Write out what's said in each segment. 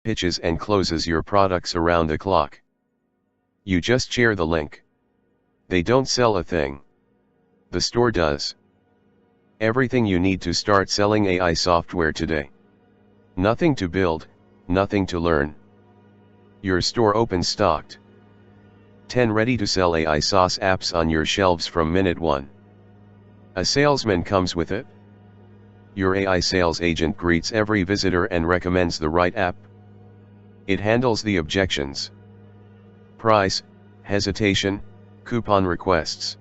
pitches and closes your products around the clock. You just share the link. They don't sell a thing. The store does. Everything you need to start selling AI software today. Nothing to build, nothing to learn. Your store opens stocked. 10 ready-to-sell AI SaaS apps on your shelves from minute 1. A salesman comes with it. Your AI sales agent greets every visitor and recommends the right app. It handles the objections. Price, hesitation, coupon requests.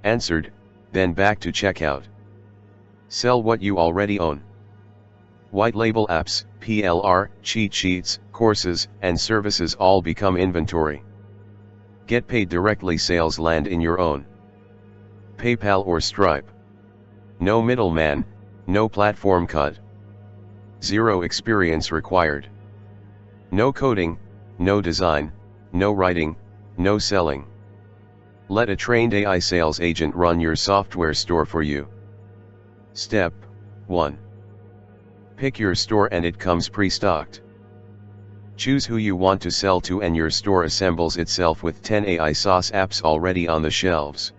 Answered, then back to checkout. Sell what you already own. White label apps, PLR, cheat sheets, courses, and services all become inventory. Get paid directly, sales land in your own PayPal or Stripe. No middleman, no platform cut. Zero experience required. No coding, no design, no writing, no selling. Let a trained AI sales agent run your software store for you. Step 1. Pick your store and it comes pre-stocked. Choose who you want to sell to and your store assembles itself with 10 AI SaaS apps already on the shelves.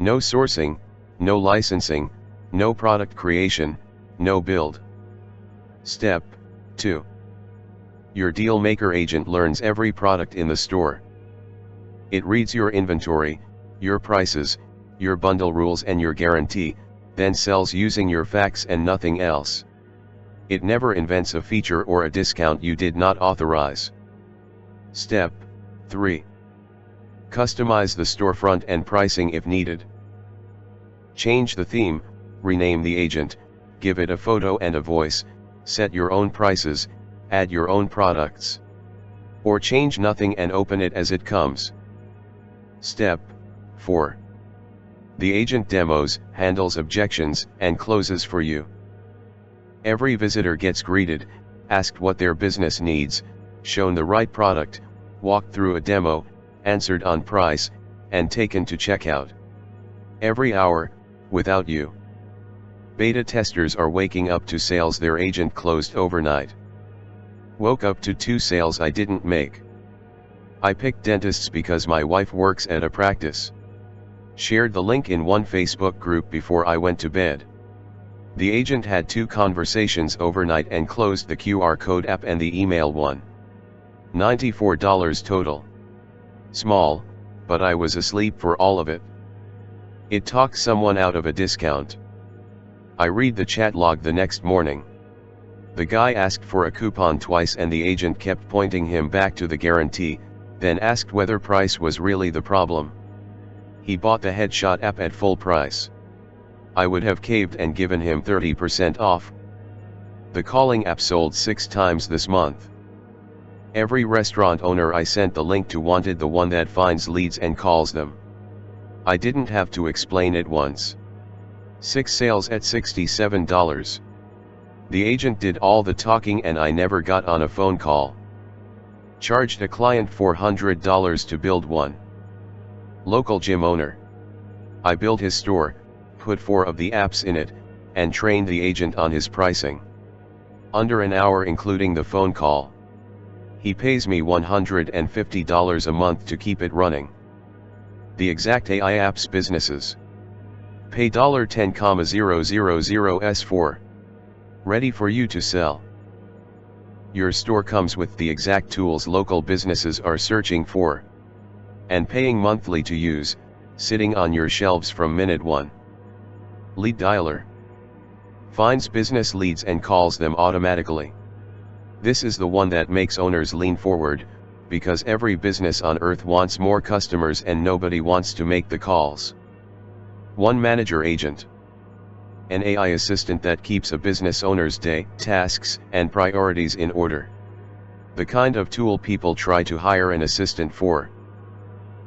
No sourcing, no licensing, no product creation, no build. Step 2. Your deal maker agent learns every product in the store. It reads your inventory, your prices, your bundle rules and your guarantee, then sells using your facts and nothing else. It never invents a feature or a discount you did not authorize. Step 3. Customize the storefront and pricing if needed. Change the theme, rename the agent, give it a photo and a voice, set your own prices, add your own products. Or change nothing and open it as it comes. Step 4. The agent demos, handles objections, and closes for you. Every visitor gets greeted, asked what their business needs, shown the right product, walked through a demo, answered on price, and taken to checkout. Every hour, without you. Beta testers are waking up to sales their agent closed overnight. Woke up to 2 sales I didn't make. I picked dentists because my wife works at a practice. Shared the link in one Facebook group before I went to bed. The agent had 2 conversations overnight and closed the QR code app and the email one. $94 total. Small, but I was asleep for all of it. It talked someone out of a discount. I read the chat log the next morning. The guy asked for a coupon twice and the agent kept pointing him back to the guarantee, then asked whether price was really the problem. He bought the headshot app at full price. I would have caved and given him 30% off. The calling app sold 6 times this month. Every restaurant owner I sent the link to wanted the one that finds leads and calls them. I didn't have to explain it once. 6 sales at $67. The agent did all the talking and I never got on a phone call. Charged a client $400 to build one. Local gym owner. I built his store, put 4 of the apps in it, and trained the agent on his pricing. Under an hour including the phone call. He pays me $150 a month to keep it running. The exact AI apps businesses. Pay $10,000s4. Ready for you to sell. Your store comes with the exact tools local businesses are searching for. And paying monthly to use, sitting on your shelves from minute 1. Lead dialer. Finds business leads and calls them automatically. This is the one that makes owners lean forward, because every business on earth wants more customers and nobody wants to make the calls. One manager agent. An AI assistant that keeps a business owner's day, tasks, and priorities in order. The kind of tool people try to hire an assistant for.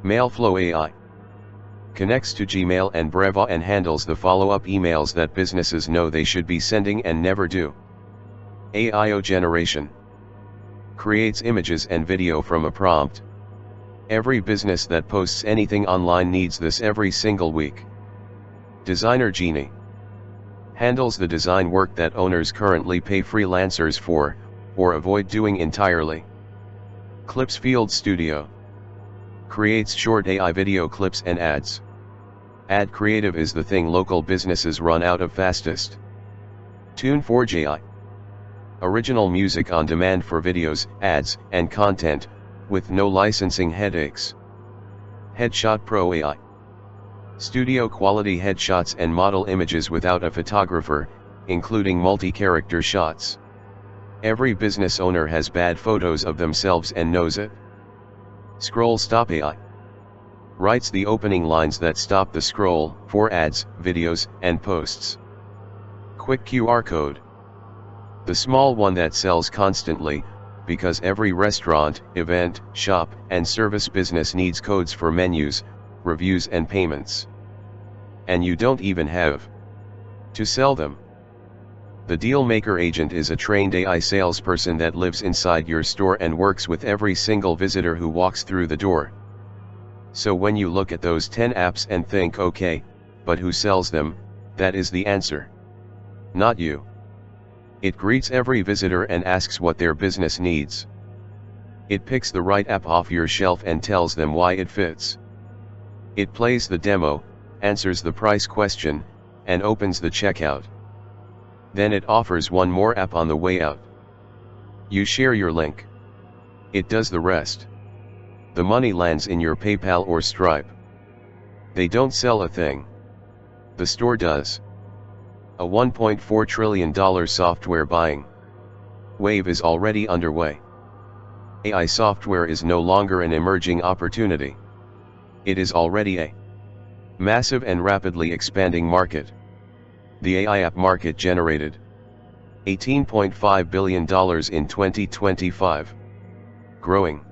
Mailflow AI. Connects to Gmail and Breva and handles the follow-up emails that businesses know they should be sending and never do. AIO generation. Creates images and video from a prompt. Every business that posts anything online needs this every single week. Designer Genie. Handles the design work that owners currently pay freelancers for, or avoid doing entirely. ClipsField Studio creates short AI video clips and ads. Ad creative is the thing local businesses run out of fastest. TuneForge AI, original music on demand for videos, ads, and content, with no licensing headaches. Headshot Pro AI, studio quality headshots and model images without a photographer, including multi-character shots. Every business owner has bad photos of themselves and knows it. Scroll Stop AI writes the opening lines that stop the scroll for ads, videos, and posts. Quick QR code, the small one that sells constantly, because every restaurant, event, shop, and service business needs codes for menus, reviews, and payments. And you don't even have to sell them. The Deal Maker agent is a trained AI salesperson that lives inside your store and works with every single visitor who walks through the door. So when you look at those 10 apps and think, okay, but who sells them, that is the answer. Not you. It greets every visitor and asks what their business needs. It picks the right app off your shelf and tells them why it fits. It plays the demo, answers the price question, and opens the checkout. Then it offers one more app on the way out. You share your link. It does the rest. The money lands in your PayPal or Stripe. They don't sell a thing. The store does. A $1.4 trillion software buying wave is already underway. AI software is no longer an emerging opportunity. It is already a massive and rapidly expanding market. The AI app market generated $18.5 billion in 2025, growing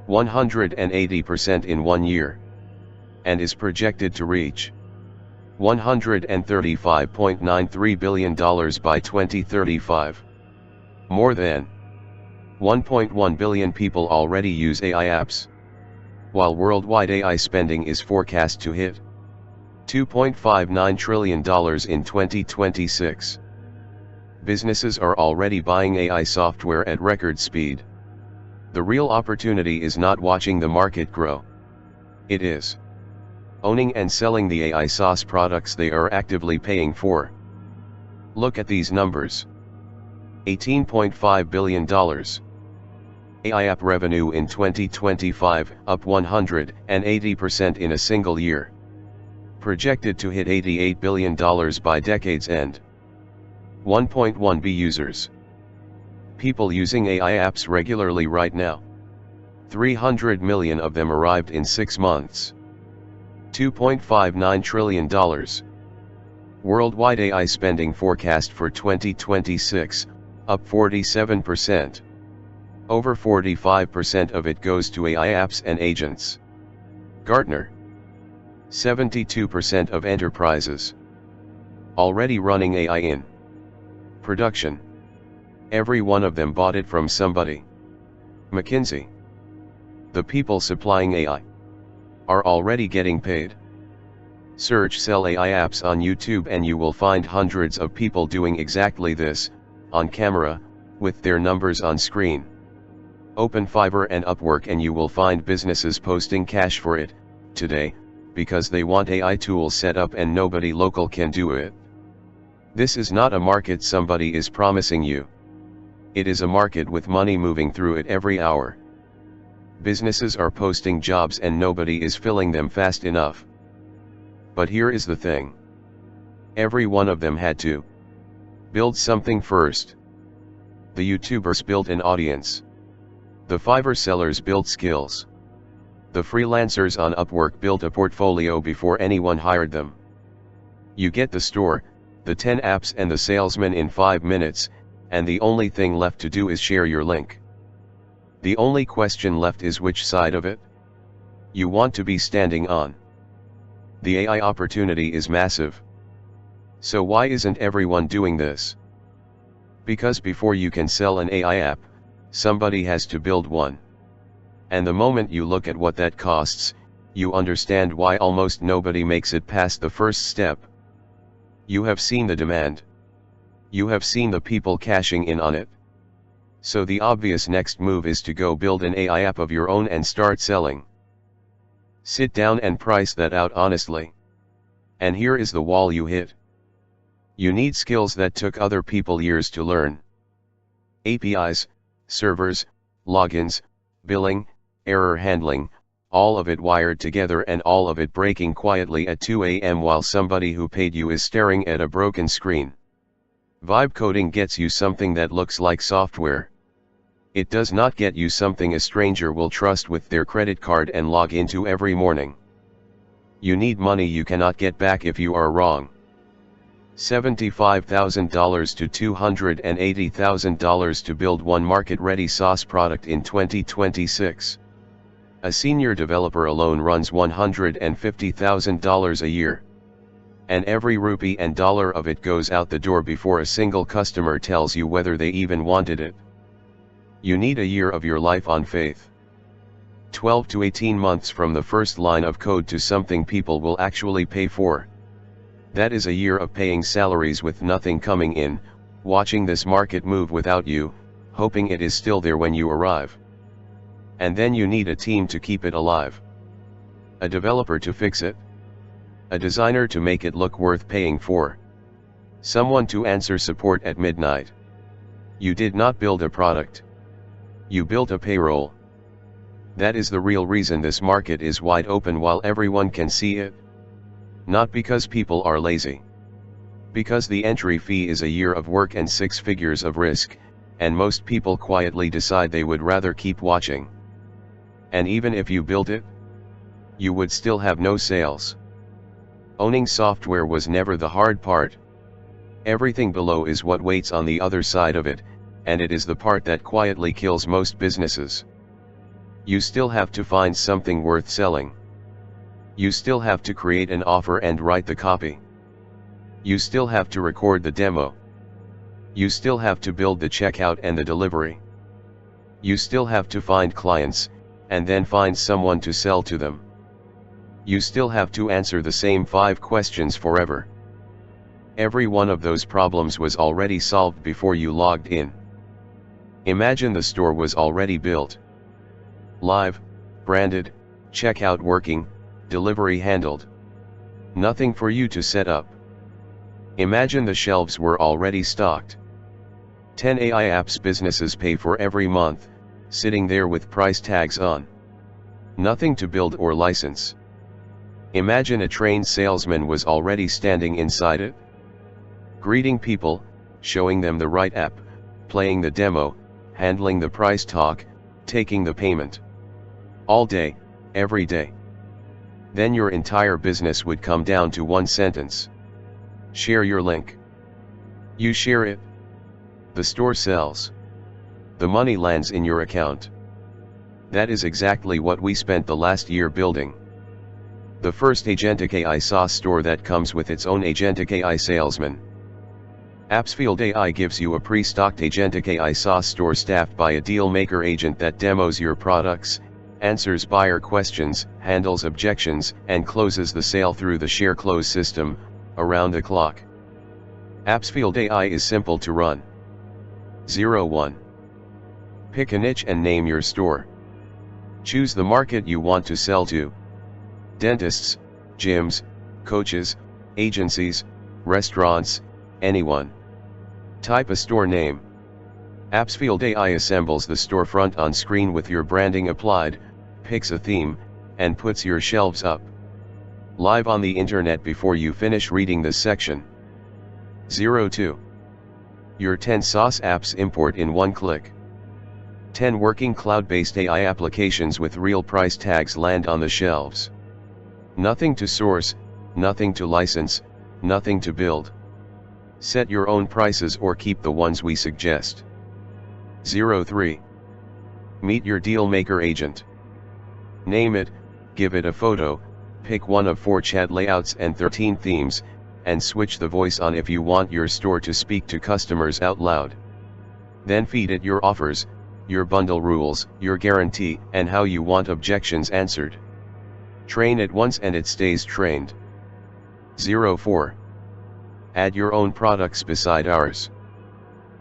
180% in 1 year, and is projected to reach $135.93 billion by 2035. More than 1.1 billion people already use AI apps, while worldwide AI spending is forecast to hit $2.59 trillion in 2026. Businesses are already buying AI software at record speed. The real opportunity is not watching the market grow. It is owning and selling the AI SaaS products they are actively paying for. Look at these numbers. $18.5 billion. AI app revenue in 2025, up 180% in a single year. Projected to hit $88 billion by decade's end. 1.1 billion users. People using AI apps regularly right now. 300 million of them arrived in 6 months. $2.59 trillion. Worldwide AI spending forecast for 2026, up 47%. Over 45% of it goes to AI apps and agents. Gartner. 72% of enterprises already running AI in production. Every one of them bought it from somebody. McKinsey. The people supplying AI are already getting paid. Search "sell AI apps" on YouTube and you will find hundreds of people doing exactly this, on camera, with their numbers on screen. Open Fiverr and Upwork and you will find businesses posting cash for it, today, because they want AI tools set up and nobody local can do it. This is not a market somebody is promising you. It is a market with money moving through it every hour. Businesses are posting jobs and nobody is filling them fast enough. But here is the thing. Every one of them had to build something first. The YouTubers built an audience. The Fiverr sellers built skills. The freelancers on Upwork built a portfolio before anyone hired them. You get the store, the 10 apps and the salesman in 5 minutes, and the only thing left to do is share your link. The only question left is which side of it you want to be standing on. The AI opportunity is massive. So why isn't everyone doing this? Because before you can sell an AI app, somebody has to build one. And the moment you look at what that costs, you understand why almost nobody makes it past the first step. You have seen the demand. You have seen the people cashing in on it. So the obvious next move is to go build an AI app of your own and start selling. Sit down and price that out honestly. And here is the wall you hit. You need skills that took other people years to learn. APIs, servers, logins, billing, error handling, all of it wired together and all of it breaking quietly at 2 a.m. while somebody who paid you is staring at a broken screen. Vibe coding gets you something that looks like software. It does not get you something a stranger will trust with their credit card and log into every morning. You need money you cannot get back if you are wrong. $75,000 to $280,000 to build one market-ready SaaS product in 2026. A senior developer alone runs $150,000 a year. And every rupee and dollar of it goes out the door before a single customer tells you whether they even wanted it. You need a year of your life on faith. 12 to 18 months from the first line of code to something people will actually pay for. That is a year of paying salaries with nothing coming in, watching this market move without you, hoping it is still there when you arrive. And then you need a team to keep it alive. A developer to fix it. A designer to make it look worth paying for. Someone to answer support at midnight. You did not build a product. You built a payroll. That is the real reason this market is wide open while everyone can see it. Not because people are lazy. Because the entry fee is a year of work and 6 figures of risk, and most people quietly decide they would rather keep watching. And even if you built it, you would still have no sales. Owning software was never the hard part. Everything below is what waits on the other side of it, and it is the part that quietly kills most businesses. You still have to find something worth selling. You still have to create an offer and write the copy. You still have to record the demo. You still have to build the checkout and the delivery. You still have to find clients, and then find someone to sell to them. You still have to answer the same 5 questions forever. Every one of those problems was already solved before you logged in. Imagine the store was already built. Live, branded, checkout working, delivery handled. Nothing for you to set up. Imagine the shelves were already stocked. 10 AI apps businesses pay for every month, sitting there with price tags on. Nothing to build or license. Imagine a trained salesman was already standing inside it. Greeting people, showing them the right app, playing the demo, handling the price talk, taking the payment. All day, every day. Then your entire business would come down to one sentence. Share your link. You share it. The store sells. The money lands in your account. That is exactly what we spent the last year building. The first agentic AI SaaS store that comes with its own agentic AI salesman. Appsfield AI gives you a pre-stocked agentic AI SaaS store staffed by a deal maker agent that demos your products, answers buyer questions, handles objections, and closes the sale through the share close system, around the clock. Appsfield AI is simple to run. 01. Pick a niche and name your store. Choose the market you want to sell to. Dentists, gyms, coaches, agencies, restaurants, anyone. Type a store name. Appsfield AI assembles the storefront on screen with your branding applied, picks a theme, and puts your shelves up. Live on the internet before you finish reading this section. 02. Your 10 SaaS apps import in one click. 10 working cloud-based AI applications with real price tags land on the shelves. Nothing to source, nothing to license, nothing to build. Set your own prices or keep the ones we suggest. 03. Meet your deal maker agent. Name it, give it a photo, pick one of 4 chat layouts and 13 themes, and switch the voice on if you want your store to speak to customers out loud. Then feed it your offers, your bundle rules, your guarantee, and how you want objections answered. Train it once and it stays trained. 04. Add your own products beside ours.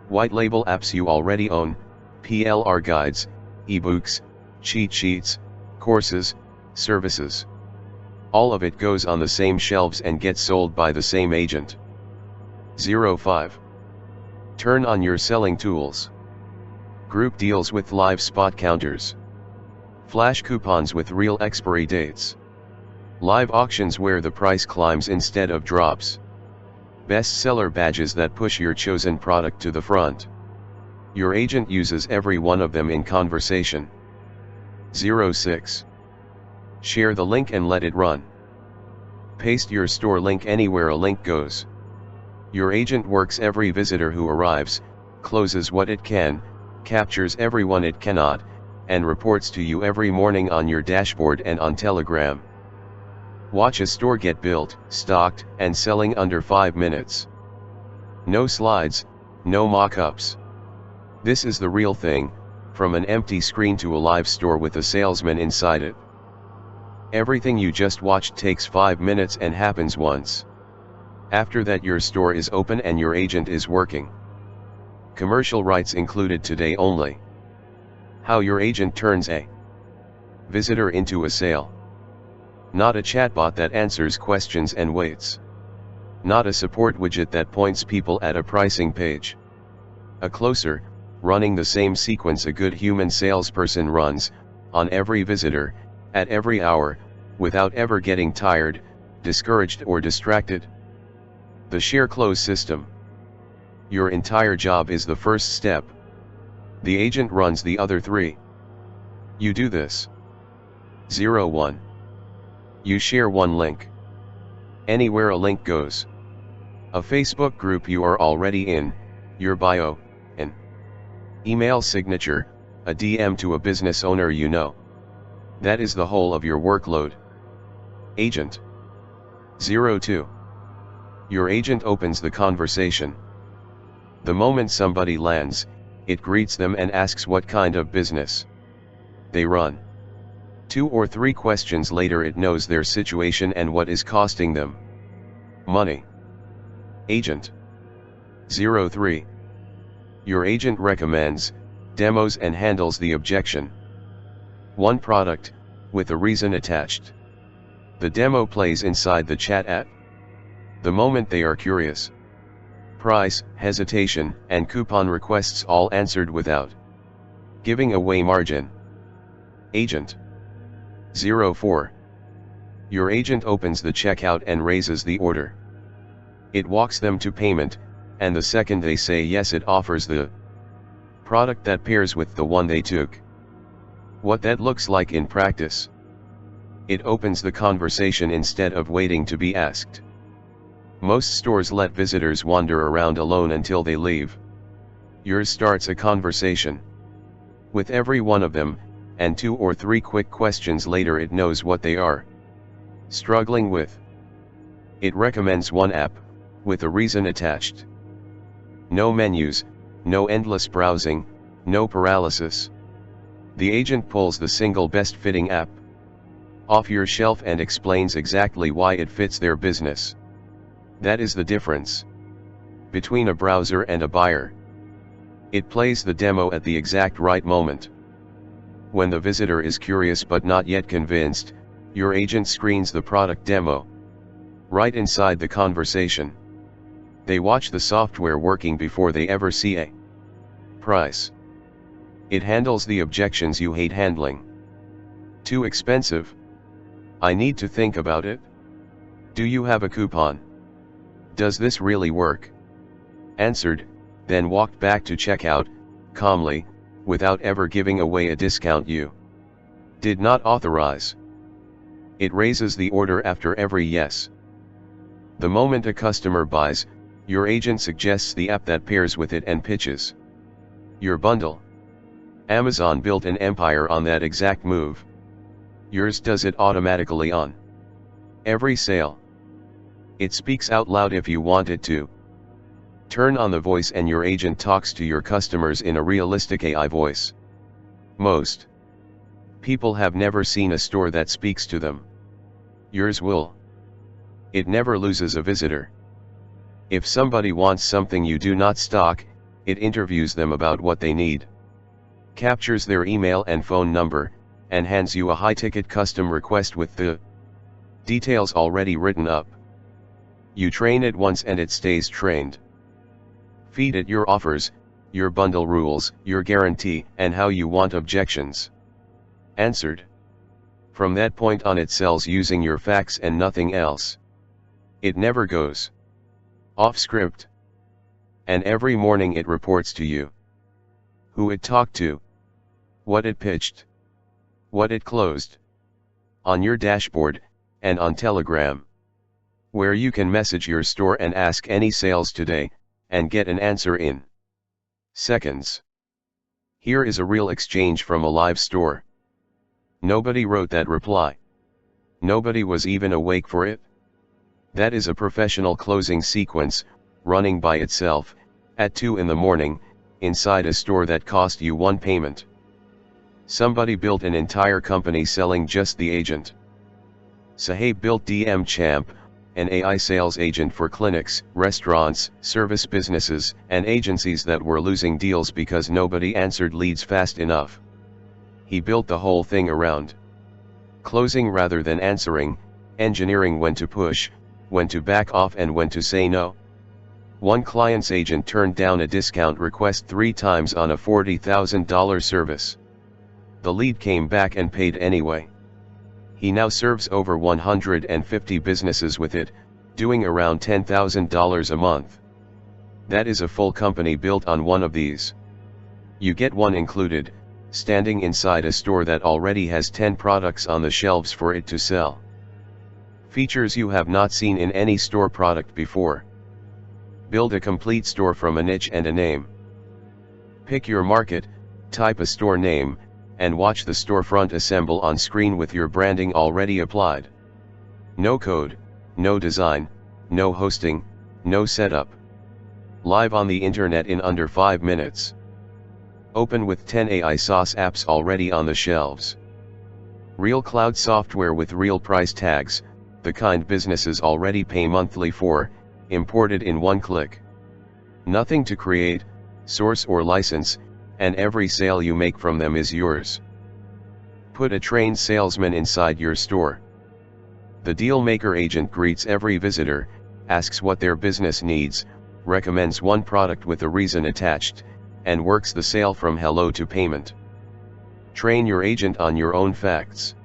White label apps you already own, PLR guides, ebooks, cheat sheets, courses, services. All of it goes on the same shelves and gets sold by the same agent. 05. Turn on your selling tools. Group deals with live spot counters. Flash coupons with real expiry dates. Live auctions where the price climbs instead of drops. Bestseller badges that push your chosen product to the front. Your agent uses every one of them in conversation. 06. Share the link and let it run. Paste your store link anywhere a link goes. Your agent works every visitor who arrives, closes what it can, captures everyone it cannot, and reports to you every morning on your dashboard and on Telegram. Watch a store get built, stocked, and selling under 5 minutes. No slides, no mock-ups. This is the real thing, from an empty screen to a live store with a salesman inside it. Everything you just watched takes 5 minutes and happens once. After that your store is open and your agent is working. Commercial rights included today only. How your agent turns a visitor into a sale. Not a chatbot that answers questions and waits. Not a support widget that points people at a pricing page. A closer, running the same sequence a good human salesperson runs, on every visitor, at every hour, without ever getting tired, discouraged or distracted. The share close system. Your entire job is the first step. The agent runs the other 3. You do this. 01. You share one link. Anywhere a link goes. A Facebook group you are already in, your bio, an email signature, a DM to a business owner you know. That is the whole of your workload. Agent. 02. Your agent opens the conversation. The moment somebody lands, it greets them and asks what kind of business they run. 2 or 3 questions later it knows their situation and what is costing them money. Agent. 03. Your agent recommends, demos and handles the objection. One product, with a reason attached. The demo plays inside the chat at the moment they are curious. Price, hesitation, and coupon requests all answered without giving away margin. Agent. 04. Your agent opens the checkout and raises the order. It walks them to payment, and the second they say yes it offers the product that pairs with the one they took. What that looks like in practice. It opens the conversation instead of waiting to be asked. Most stores let visitors wander around alone until they leave. Yours starts a conversation with every one of them, and 2 or 3 quick questions later it knows what they are struggling with. It recommends one app, with a reason attached. No menus, no endless browsing, no paralysis. The agent pulls the single best fitting app off your shelf and explains exactly why it fits their business. That is the difference between a browser and a buyer. It plays the demo at the exact right moment. When the visitor is curious but not yet convinced, your agent screens the product demo right inside the conversation. They watch the software working before they ever see a price. It handles the objections you hate handling. Too expensive? I need to think about it. Do you have a coupon? Does this really work? Answered, then walked back to checkout, calmly, without ever giving away a discount you did not authorize. It raises the order after every yes. The moment a customer buys, your agent suggests the app that pairs with it and pitches your bundle. Amazon built an empire on that exact move. Yours does it automatically on every sale. It speaks out loud if you want it to. Turn on the voice and your agent talks to your customers in a realistic AI voice. Most people have never seen a store that speaks to them. Yours will. It never loses a visitor. If somebody wants something you do not stock, it interviews them about what they need. captures their email and phone number, and hands you a high-ticket custom request with the details already written up. You train it once and it stays trained. Feed it your offers, your bundle rules, your guarantee, and how you want objections answered. From that point on it sells using your facts and nothing else. It never goes off script. And every morning it reports to you who it talked to, what it pitched, what it closed, on your dashboard, and on Telegram, where you can message your store and ask any sales today, and get an answer in seconds. Here is a real exchange from a live store. Nobody wrote that reply. Nobody was even awake for it. That is a professional closing sequence, running by itself, at 2 in the morning, inside a store that cost you one payment. Somebody built an entire company selling just the agent. Saheb built DM Champ, an AI sales agent for clinics, restaurants, service businesses, and agencies that were losing deals because nobody answered leads fast enough. He built the whole thing around closing rather than answering, engineering when to push, when to back off, and when to say no. One client's agent turned down a discount request 3 times on a $40,000 service. The lead came back and paid anyway. He now serves over 150 businesses with it, doing around $10,000 a month. That is a full company built on one of these. You get one included, standing inside a store that already has 10 products on the shelves for it to sell. Features you have not seen in any store product before. Build a complete store from a niche and a name. Pick your market, type a store name, and watch the storefront assemble on screen with your branding already applied. No code, no design, no hosting, no setup. Live on the internet in under 5 minutes. Open with 10 AI SaaS apps already on the shelves. Real cloud software with real price tags, the kind businesses already pay monthly for, imported in one click. Nothing to create, source or license, and every sale you make from them is yours. Put a trained salesman inside your store. The deal maker agent greets every visitor, asks what their business needs, recommends one product with a reason attached, and works the sale from hello to payment. Train your agent on your own facts.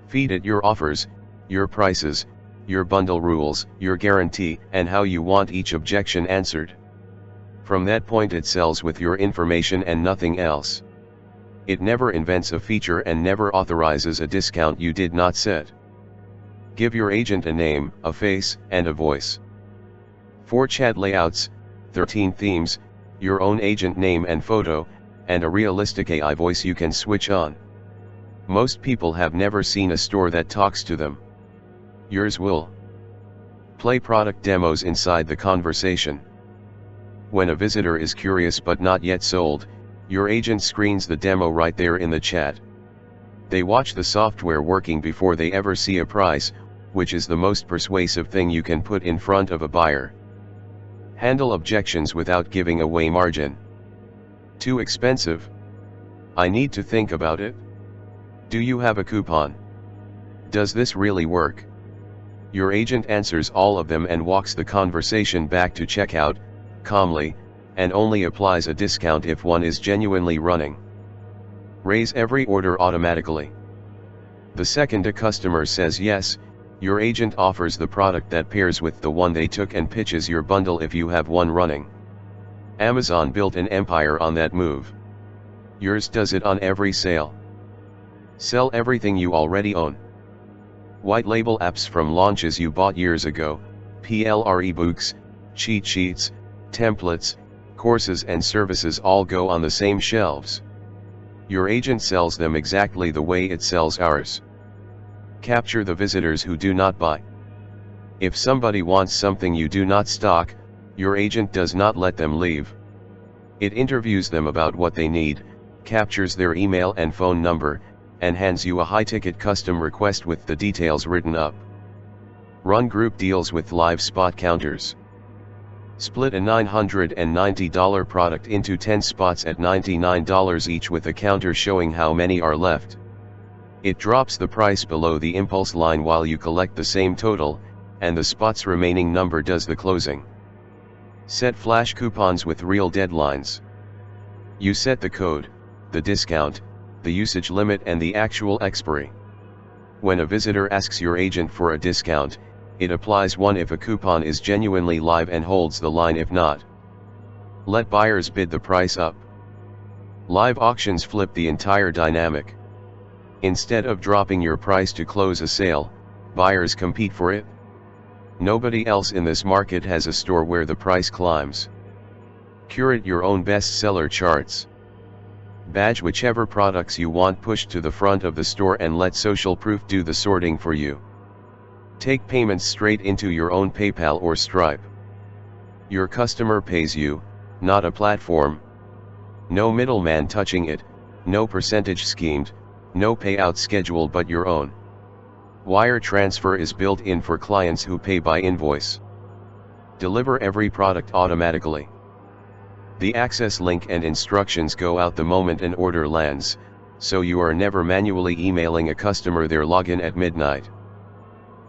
Feed it your offers, your prices, your bundle rules, your guarantee, and how you want each objection answered. From that point it sells with your information and nothing else. It never invents a feature and never authorizes a discount you did not set. Give your agent a name, a face, and a voice. 4 chat layouts, 13 themes, your own agent name and photo, and a realistic AI voice you can switch on. Most people have never seen a store that talks to them. Yours will. Play product demos inside the conversation. When a visitor is curious but not yet sold, your agent screens the demo right there in the chat. They watch the software working before they ever see a price, which is the most persuasive thing you can put in front of a buyer. Handle objections without giving away margin. Too expensive? I need to think about it. Do you have a coupon? Does this really work? Your agent answers all of them and walks the conversation back to checkout, calmly, and only applies a discount if one is genuinely running. Raise every order automatically. The second a customer says yes, your agent offers the product that pairs with the one they took and pitches your bundle if you have one running. Amazon built an empire on that move. Yours does it on every sale. Sell everything you already own. White label apps from launches you bought years ago, PLR ebooks, cheat sheets, templates, courses and services all go on the same shelves. Your agent sells them exactly the way it sells ours. Capture the visitors who do not buy. If somebody wants something you do not stock, your agent does not let them leave. It interviews them about what they need, captures their email and phone number, and hands you a high-ticket custom request with the details written up. Run group deals with live spot counters. Split a $990 product into 10 spots at $99 each with a counter showing how many are left. It drops the price below the impulse line while you collect the same total, and the spot's remaining number does the closing. Set flash coupons with real deadlines. You set the code, the discount, the usage limit and the actual expiry. When a visitor asks your agent for a discount, it applies one if a coupon is genuinely live and holds the line if not. Let buyers bid the price up. Live auctions flip the entire dynamic. Instead of dropping your price to close a sale, buyers compete for it. Nobody else in this market has a store where the price climbs. Curate your own bestseller charts. Badge whichever products you want pushed to the front of the store and let social proof do the sorting for you. Take payments straight into your own PayPal or Stripe. Your customer pays you, not a platform. No middleman touching it, no percentage schemed, no payout schedule but your own. Wire transfer is built in for clients who pay by invoice. Deliver every product automatically. The access link and instructions go out the moment an order lands, so you are never manually emailing a customer their login at midnight.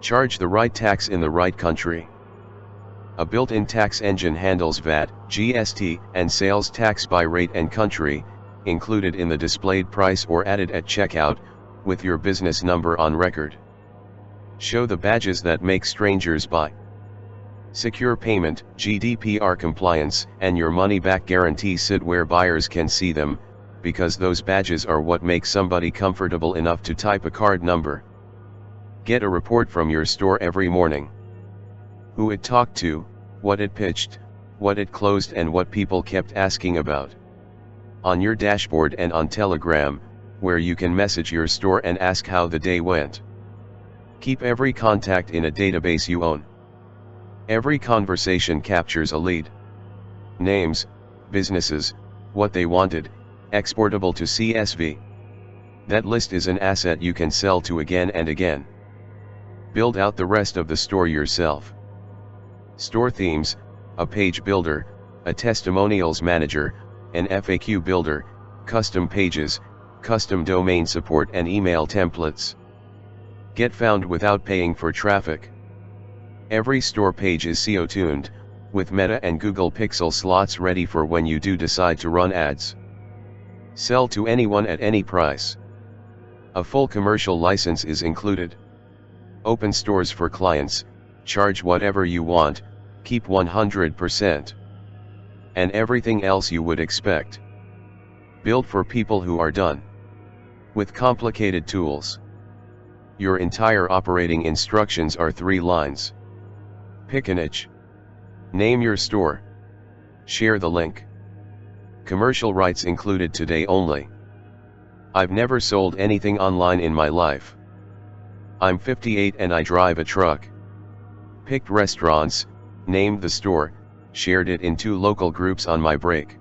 Charge the right tax in the right country. A built-in tax engine handles VAT, GST, and sales tax by rate and country, included in the displayed price or added at checkout, with your business number on record. Show the badges that make strangers buy. Secure payment, GDPR compliance, and your money-back guarantee sit where buyers can see them, because those badges are what make somebody comfortable enough to type a card number. Get a report from your store every morning. Who it talked to, what it pitched, what it closed and what people kept asking about. On your dashboard and on Telegram, where you can message your store and ask how the day went. Keep every contact in a database you own. Every conversation captures a lead. Names, businesses, what they wanted, exportable to CSV. That list is an asset you can sell to again and again. Build out the rest of the store yourself. Store themes, a page builder, a testimonials manager, an FAQ builder, custom pages, custom domain support and email templates. Get found without paying for traffic. Every store page is SEO tuned, with Meta and Google Pixel slots ready for when you do decide to run ads. Sell to anyone at any price. A full commercial license is included. Open stores for clients, charge whatever you want, keep 100%. And everything else you would expect. Build for people who are done with complicated tools. Your entire operating instructions are 3 lines. Pick a niche. Name your store. Share the link. Commercial rights included today only. I've never sold anything online in my life. I'm 58 and I drive a truck. Picked restaurants, named the store, shared it in 2 local groups on my break.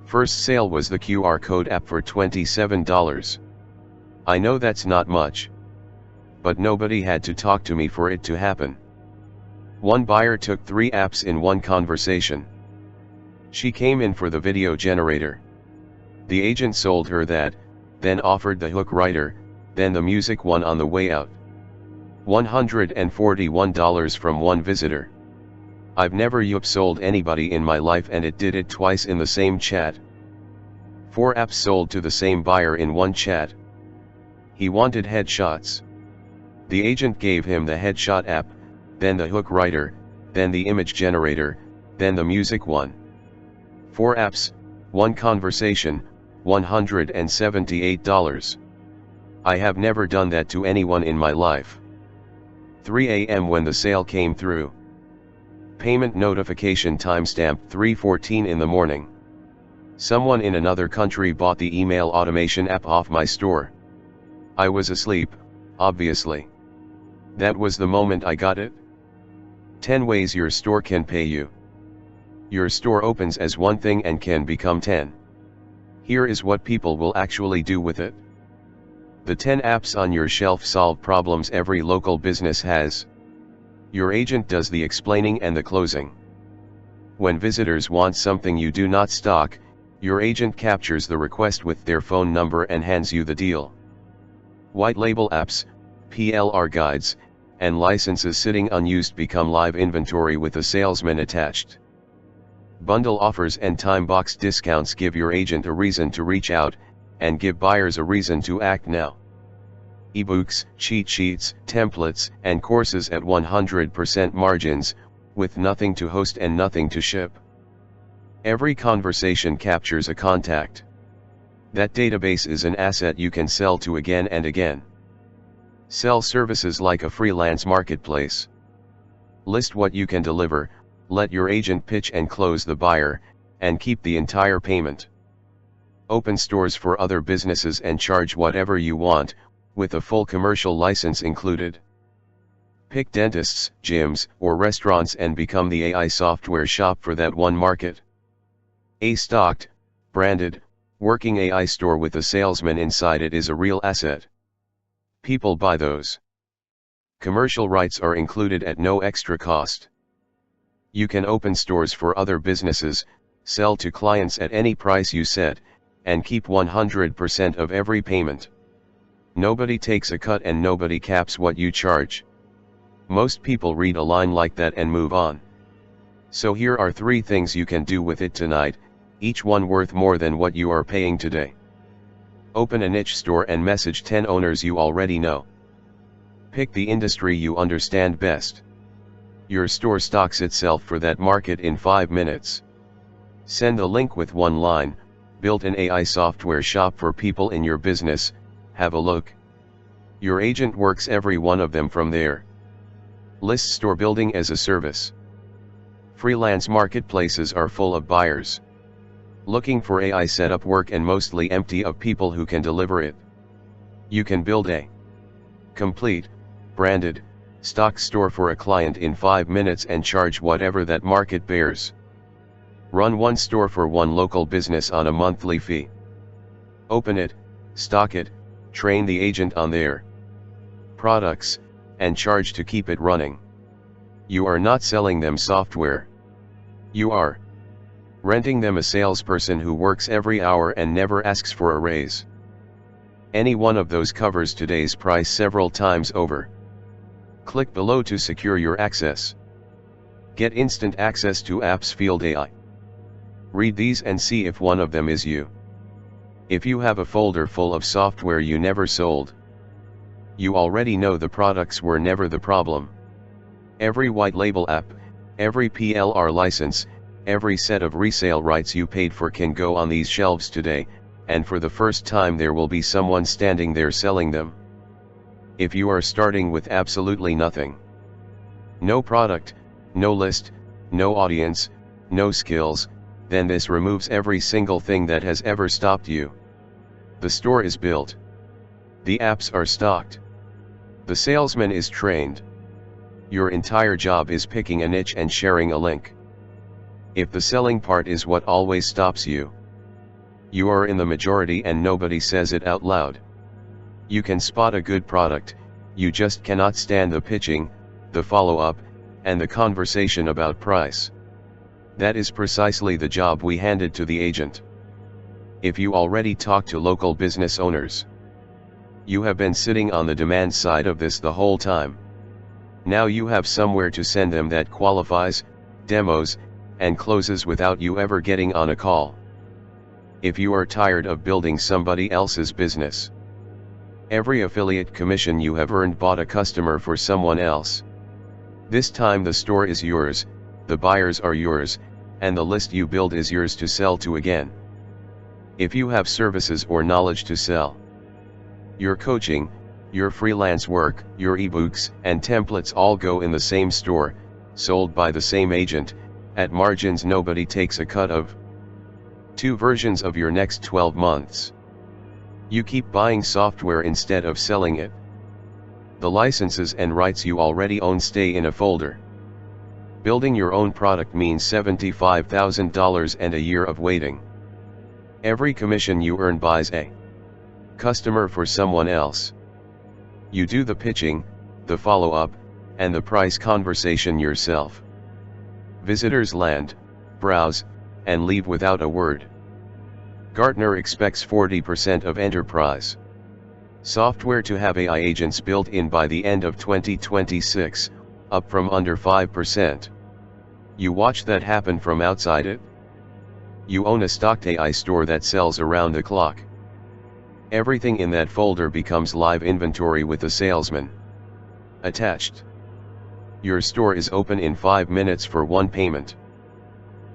First sale was the QR code app for $27. I know that's not much. But nobody had to talk to me for it to happen. One buyer took 3 apps in one conversation. She came in for the video generator. The agent sold her that, then offered the hook writer, then the music one on the way out. $141 from one visitor. I've never sold anybody in my life and it did it twice in the same chat. 4 apps sold to the same buyer in one chat. He wanted headshots. The agent gave him the headshot app, then the hook writer, then the image generator, then the music one. 4 apps, 1 conversation, $178. I have never done that to anyone in my life. 3 a.m. when the sale came through. Payment notification timestamp 3:14 in the morning. Someone in another country bought the email automation app off my store. I was asleep, obviously. That was the moment I got it. 10 ways your store can pay you. Your store opens as one thing and can become 10. Here is what people will actually do with it. The 10 apps on your shelf solve problems every local business has. Your agent does the explaining and the closing. When visitors want something you do not stock, your agent captures the request with their phone number and hands you the deal. White label apps, PLR guides, and licenses sitting unused become live inventory with a salesman attached. Bundle offers and time-boxed discounts give your agent a reason to reach out, and give buyers a reason to act now. Ebooks, cheat sheets, templates, and courses at 100% margins, with nothing to host and nothing to ship. Every conversation captures a contact. That database is an asset you can sell to again and again. Sell services like a freelance marketplace. List what you can deliver, let your agent pitch and close the buyer, and keep the entire payment. Open stores for other businesses and charge whatever you want, with a full commercial license included. Pick dentists, gyms, or restaurants and become the AI software shop for that one market. A stocked, branded, working AI store with a salesman inside it is a real asset. People buy those. Commercial rights are included at no extra cost. You can open stores for other businesses, sell to clients at any price you set, and keep 100% of every payment. Nobody takes a cut and nobody caps what you charge. Most people read a line like that and move on. So here are 3 things you can do with it tonight, each one worth more than what you are paying today. Open a niche store and message 10 owners you already know. Pick the industry you understand best. Your store stocks itself for that market in 5 minutes. Send a link with one line, build an AI software shop for people in your business, have a look. Your agent works every one of them from there. List store building as a service. Freelance marketplaces are full of buyers looking for AI setup work and mostly empty of people who can deliver it. You can build a complete, branded, stock store for a client in 5 minutes and charge whatever that market bears. Run one store for one local business on a monthly fee. Open it, stock it, train the agent on their products, and charge to keep it running. You are not selling them software. You are renting them a salesperson who works every hour and never asks for a raise. Any one of those covers today's price several times over. Click below to secure your access. Get instant access to Appsfield AI. Read these and see if one of them is you. If you have a folder full of software you never sold, you already know the products were never the problem. Every white label app, every PLR license, every set of resale rights you paid for can go on these shelves today, and for the first time there will be someone standing there selling them. If you are starting with absolutely nothing, no product, no list, no audience, no skills, then this removes every single thing that has ever stopped you. The store is built. The apps are stocked. The salesman is trained. Your entire job is picking a niche and sharing a link. If the selling part is what always stops you, you are in the majority and nobody says it out loud. You can spot a good product, you just cannot stand the pitching, the follow-up, and the conversation about price. That is precisely the job we handed to the agent. If you already talk to local business owners, you have been sitting on the demand side of this the whole time. Now you have somewhere to send them that qualifies, demos, and closes without you ever getting on a call. If you are tired of building somebody else's business, every affiliate commission you have earned bought a customer for someone else. This time the store is yours, the buyers are yours, and the list you build is yours to sell to again. If you have services or knowledge to sell, your coaching, your freelance work, your ebooks and templates all go in the same store, sold by the same agent, at margins nobody takes a cut of. 2 versions of your next 12 months. You keep buying software instead of selling it. The licenses and rights you already own stay in a folder. Building your own product means $75,000 and a year of waiting. Every commission you earn buys a customer for someone else. You do the pitching, the follow-up, and the price conversation yourself. Visitors land, browse, and leave without a word. Gartner expects 40% of enterprise software to have AI agents built in by the end of 2026, up from under 5%. You watch that happen from outside it? You own a stocked AI store that sells around the clock. Everything in that folder becomes live inventory with the salesman attached. Your store is open in 5 minutes for one payment.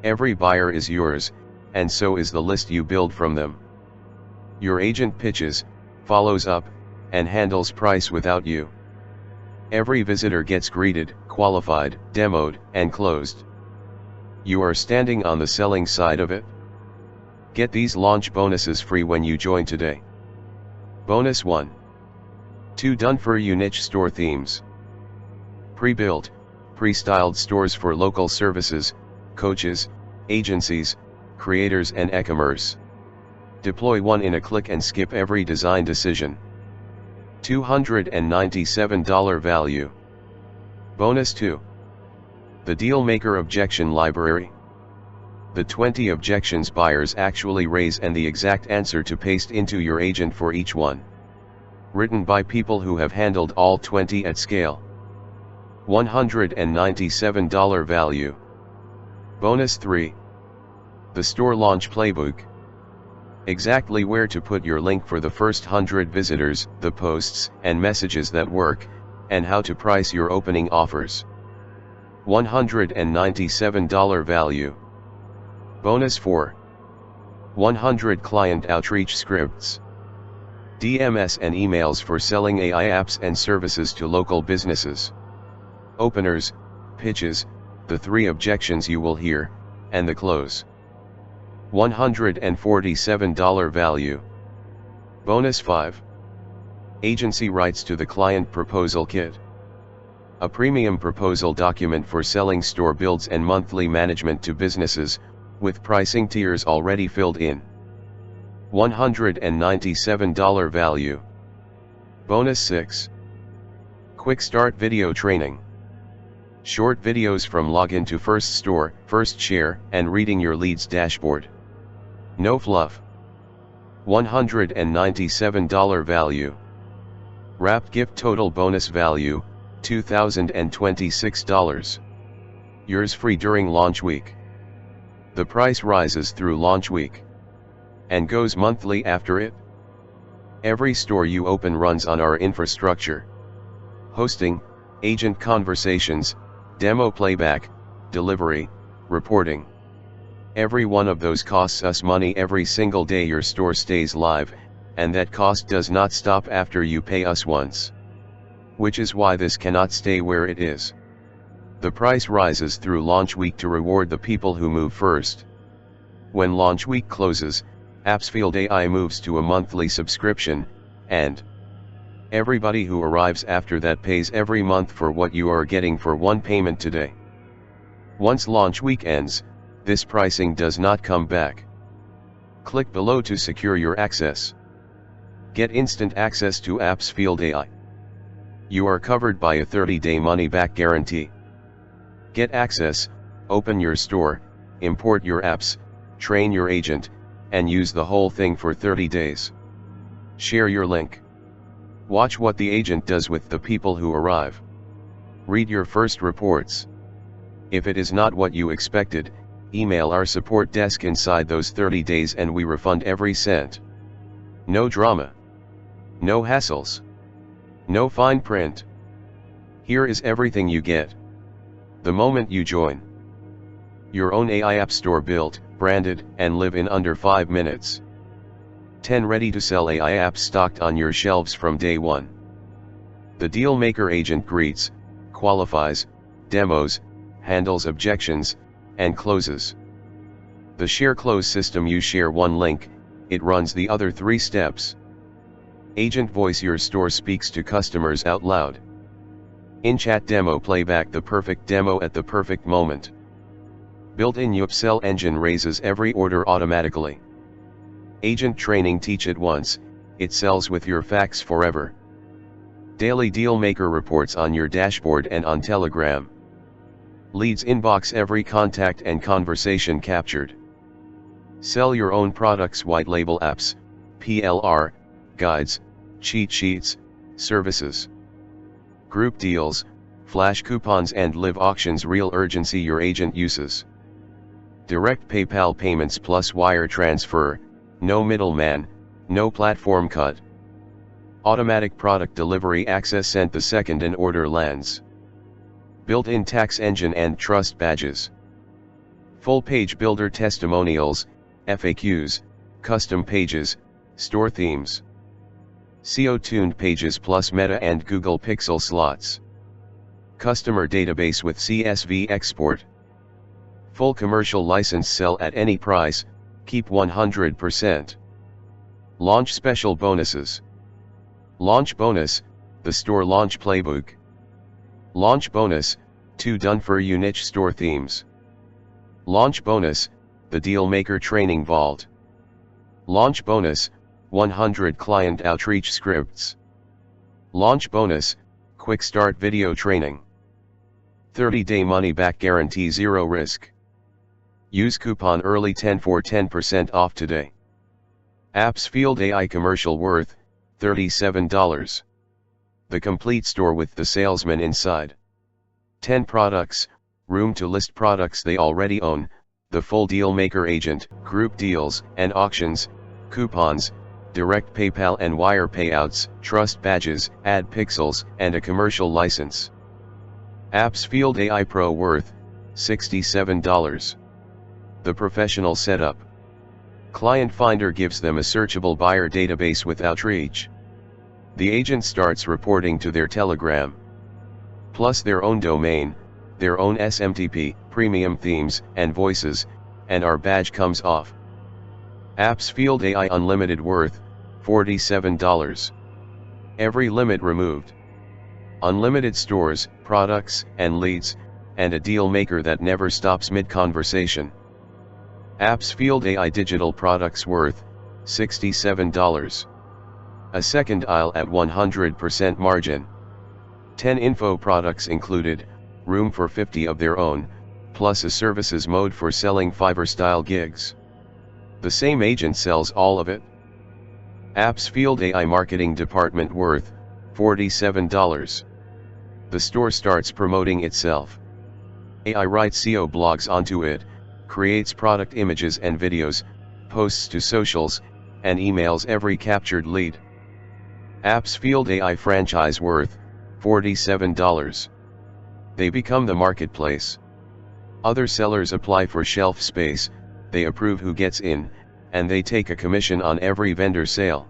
Every buyer is yours, and so is the list you build from them. Your agent pitches, follows up, and handles price without you. Every visitor gets greeted, qualified, demoed, and closed. You are standing on the selling side of it. Get these launch bonuses free when you join today. Bonus 1. 2 done-for-you niche store themes. Pre-built, pre-styled stores for local services, coaches, agencies, creators and e-commerce. Deploy one in a click and skip every design decision. $297 value. Bonus 2. The Deal Maker Objection Library. The 20 objections buyers actually raise and the exact answer to paste into your agent for each one. Written by people who have handled all 20 at scale. $197 value. Bonus 3. The Store Launch Playbook. Exactly where to put your link for the first 100 visitors, the posts and messages that work, and how to price your opening offers. $197 value. Bonus 4. 100 Client Outreach Scripts. DMS and emails for selling AI apps and services to local businesses. Openers, pitches, the 3 objections you will hear, and the close. $147 value. Bonus 5. Agency Rights to the Client Proposal Kit. A premium proposal document for selling store builds and monthly management to businesses, with pricing tiers already filled in. $197 value. Bonus 6. Quick Start Video Training. Short videos from login to first store, first share, and reading your leads dashboard. No fluff. $197 value. Wrapped gift total bonus value, $2,026. Yours free during launch week. The price rises through launch week. And goes monthly after it. Every store you open runs on our infrastructure. Hosting, agent conversations, demo playback, delivery, reporting. Every one of those costs us money every single day your store stays live, and that cost does not stop after you pay us once. Which is why this cannot stay where it is. The price rises through launch week to reward the people who move first. When launch week closes, Appsfield AI moves to a monthly subscription, and everybody who arrives after that pays every month for what you are getting for one payment today. Once launch week ends, this pricing does not come back. Click below to secure your access. Get instant access to Appsfield AI. You are covered by a 30-day money-back guarantee. Get access, open your store, import your apps, train your agent, and use the whole thing for 30 days. Share your link. Watch what the agent does with the people who arrive. Read your first reports. If it is not what you expected, email our support desk inside those 30 days and we refund every cent. No drama. No hassles. No fine print. Here is everything you get. The moment you join. Your own AI app store built, branded, and live in under 5 minutes. 10 ready-to-sell AI apps stocked on your shelves from day one. The Deal Maker agent greets, qualifies, demos, handles objections, and closes. The share close system, you share one link, it runs the other 3 steps. Agent voice, your store speaks to customers out loud. In-chat demo playback, the perfect demo at the perfect moment. Built-in upsell engine raises every order automatically. Agent training, teach it once, it sells with your facts forever. Daily Deal Maker reports on your dashboard and on Telegram. Leads inbox every contact and conversation captured. Sell your own products, white label apps, PLR, guides, cheat sheets, services. Group deals, flash coupons and live auctions, real urgency your agent uses. Direct PayPal payments plus wire transfer, no middleman, no platform cut. Automatic product delivery access sent the second an order lands. Built-in tax engine and trust badges. Full page builder testimonials, FAQs, custom pages, store themes. SEO-tuned pages plus Meta and Google Pixel slots. Customer database with CSV export. Full commercial license, sell at any price, keep 100%. Launch special bonuses. Launch bonus, the store launch playbook. Launch bonus, 2 done for you niche store themes. Launch bonus, the deal maker training vault. Launch bonus, 100 client outreach scripts. Launch bonus, quick start video training. 30-day money back guarantee, zero risk. Use coupon early 10 for 10% off today. Appsfield AI commercial worth $37. The complete store with the salesman inside. 10 products, room to list products they already own, the full deal maker agent, group deals and auctions, coupons, direct PayPal and wire payouts, trust badges, ad pixels, and a commercial license. Appsfield AI Pro worth $67. The professional setup. Client Finder gives them a searchable buyer database with outreach. The agent starts reporting to their Telegram. Plus their own domain, their own SMTP, premium themes, and voices, and our badge comes off. Appsfield AI Unlimited worth $47. Every limit removed. Unlimited stores, products, and leads, and a deal maker that never stops mid-conversation. Appsfield AI digital products worth $67. A second aisle at 100% margin. 10 info products included, room for 50 of their own, plus a services mode for selling Fiverr-style gigs. The same agent sells all of it. Appsfield AI marketing department worth $47. The store starts promoting itself. AI writes SEO blogs onto it, creates product images and videos, posts to socials, and emails every captured lead. Appsfield AI franchise worth $47. They become the marketplace. Other sellers apply for shelf space, they approve who gets in, and they take a commission on every vendor sale.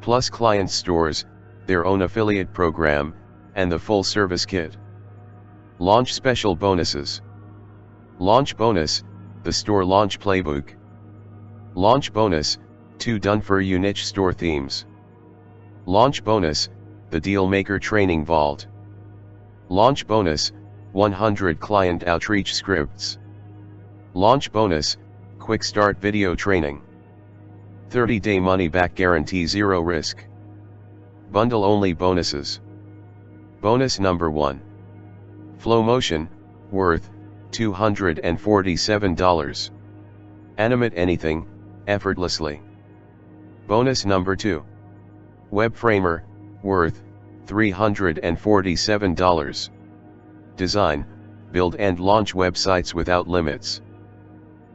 Plus client stores, their own affiliate program, and the full service kit. Launch special bonuses. Launch bonus, the store launch playbook. Launch bonus, 2 done for you niche store themes. Launch bonus, the deal maker training vault. Launch bonus, 100 client outreach scripts. Launch bonus, quick start video training. 30-day money back guarantee, zero risk. Bundle only bonuses. Bonus number 1. Flow motion, worth $247. Animate anything, effortlessly. Bonus number 2. Web framer, worth $347. Design, build and launch websites without limits.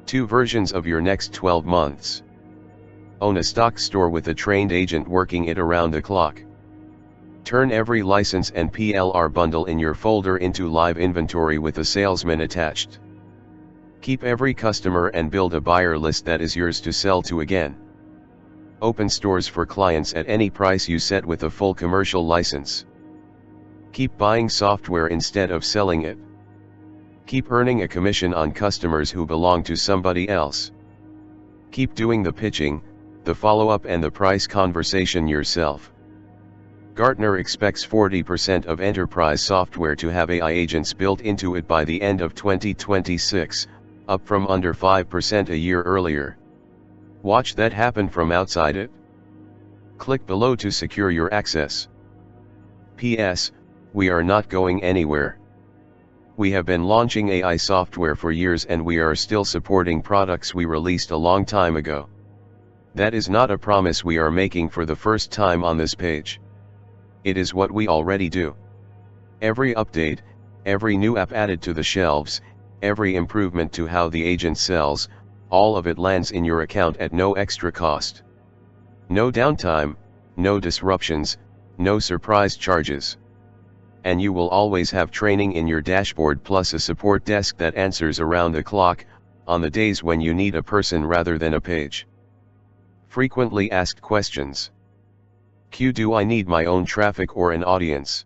2 versions of your next 12 months. Own a stock store with a trained agent working it around the clock. Turn every license and PLR bundle in your folder into live inventory with a salesman attached. Keep every customer and build a buyer list that is yours to sell to again. Open stores for clients at any price you set with a full commercial license. Keep buying software instead of selling it. Keep earning a commission on customers who belong to somebody else. Keep doing the pitching, the follow-up and the price conversation yourself. Gartner expects 40% of enterprise software to have AI agents built into it by the end of 2026, up from under 5% a year earlier. Watch that happen from outside it. Click below to secure your access. PS, we are not going anywhere. We have been launching AI software for years and we are still supporting products we released a long time ago. That is not a promise we are making for the first time on this page. It is what we already do. Every update, every new app added to the shelves, every improvement to how the agent sells, all of it lands in your account at no extra cost. No downtime, no disruptions, no surprise charges. And you will always have training in your dashboard plus a support desk that answers around the clock, on the days when you need a person rather than a page. Frequently asked questions. Q: do I need my own traffic or an audience?